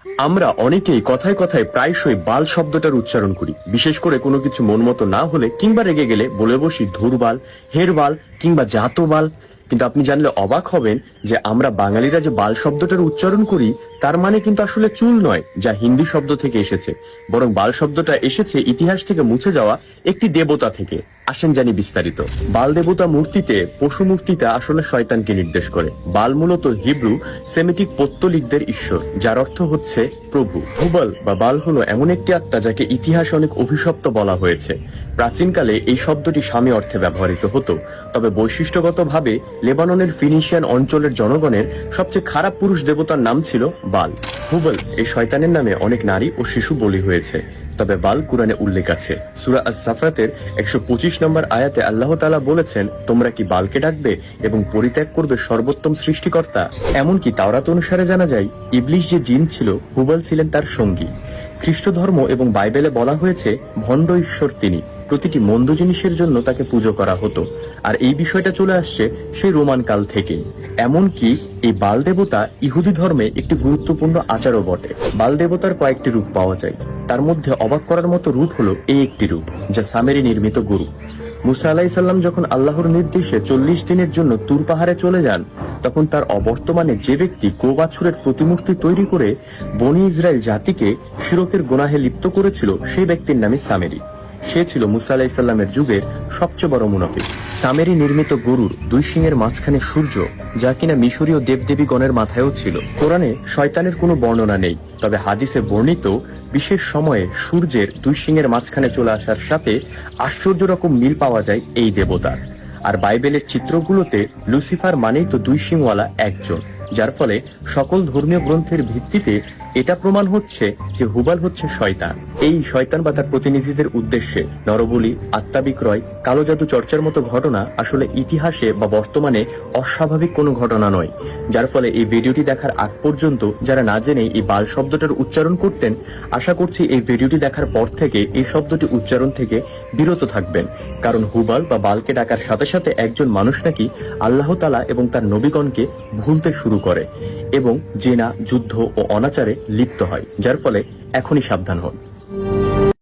আমরা অনেকেই কথায় কথায় প্রায়শই বাল শব্দটার উচ্চারণ করি, বিশেষ করে কোনো কিছু মন মতো না হলে কিংবা রেগে গেলে বলে বসি ধুরবাল, হেরবাল কিংবা জাতবাল। কিন্তু আপনি জানলে অবাক হবেন যে আমরা বাঙালিরা যে বাল শব্দটার উচ্চারণ করি তার মানে কিন্তু আসলে চুল নয়, যা হিন্দি শব্দ থেকে এসেছে, বরং বাল শব্দটা এসেছে ইতিহাস থেকে মুছে যাওয়া একটি দেবতা থেকে। আসেন জানি বিস্তারিত। বাল দেবতা মূর্তিতে পশু মূর্তিটা আসলে শয়তানকে নির্দেশ করে। বাল মূলত হিব্রু সেমিটিক পৌত্তলিকদের ঈশ্বর, যার অর্থ হচ্ছে প্রভু। হুবল বা বাল হলো এমন একটি আত্মা যাকে ইতিহাসে অনেক অভিশপ্ত বলা হয়েছে। প্রাচীনকালে এই শব্দটি স্বামী অর্থে ব্যবহৃত হতো, তবে বৈশিষ্ট্যগতভাবে লেবাননের ফিনিশিয়ান অঞ্চলের জনগণের সবচেয়ে খারাপ পুরুষ দেবতার নাম ছিল বাল। হুবল এই শয়তানের নামে অনেক নারী ও শিশু বলি হয়েছে, তবে বাল কুরআনে উল্লেখ আছে। সূরা আস-সাফাতের 125 নম্বর আয়াতে আল্লাহ তাআলা বলেছেন, তোমরা কি বালকে ডাকবে এবং পরিত্যাগ করবে সর্বোত্তম সৃষ্টিকর্তা। এমনকি তাওরাত অনুসারে জানা যায় ইবলিশ যে জিন ছিল, হুবল ছিলেন তার সঙ্গী। খ্রিস্ট ধর্ম এবং বাইবেলে বলা হয়েছে ভণ্ড ঈশ্বর তিনি, প্রতিটি মন্দ জিনিসের জন্য তাকে পুজো করা হতো। আর এই বিষয়টা চলে আসছে সেই রোমান কাল থেকেই। এমনকি এই বাল দেবতা ইহুদি ধর্মে একটি গুরুত্বপূর্ণ আচারও বটে। বাল দেবতার কয়েকটি রূপ পাওয়া যায়, তার মধ্যে অবাক করার মতো রূপ হলো এই একটি রূপ, যা সামেরি নির্মিত গরু। মুসা আলাইসাল্লাম যখন আল্লাহর নির্দেশে 40 দিনের জন্য তুর পাহাড়ে চলে যান, তখন তার অবর্তমানে যে ব্যক্তি গোবাছুরের প্রতিমূর্তি তৈরি করে বনি ইসরায়েল জাতিকে শিরকের গুনাহে লিপ্ত করেছিল, সেই ব্যক্তির নামে সামেরি। সে ছিল মুসা আলাইসাল্লামের যুগের সবচেয়ে বড় মুনাফিক। সামেরি নির্মিত গরুর 2 শিংয়ের মাঝখানে সূর্য, যা কিনা মিশরীয় দেবদেবীগণের মাথায়ও ছিল। কোরআনে শয়তানের কোনো বর্ণনা নেই, তবে হাদিসে বর্ণিত বিশেষ সময়ে সূর্যের 2 শিংয়ের মাঝখানে চলে আসার সাথে আশ্চর্য রকম মিল পাওয়া যায় এই দেবতার। আর বাইবেলের চিত্রগুলোতে লুসিফার মানেই তো 2 শিংওয়ালা একজন, যার ফলে সকল ধর্মীয় গ্রন্থের ভিত্তিতে এটা প্রমাণ হচ্ছে যে হুবাল হচ্ছে শয়তান। এই শয়তান বা তার প্রতিনিধিদের উদ্দেশ্যে নরবলি, আত্মা বিক্রয়, কালো জাদু চর্চার মতো ঘটনা আসলে ইতিহাসে বা বর্তমানে অস্বাভাবিক কোনো ঘটনা নয়। যার ফলে এই ভিডিওটি দেখার আগ পর্যন্ত যারা না জেনে এই বাল শব্দটার উচ্চারণ করতেন, আশা করছি এই ভিডিওটি দেখার পর থেকে এই শব্দটি উচ্চারণ থেকে বিরত থাকবেন। কারণ হুবাল বা বালকে ডাকার সাথে সাথে একজন মানুষ নাকি আল্লাহ তাআলা এবং তার নবীগণকে ভুলতে শুরু করে এবং জেনা, যুদ্ধ ও অনাচারে লিপ্ত হয়, যার ফলে এখনই সাবধান হন।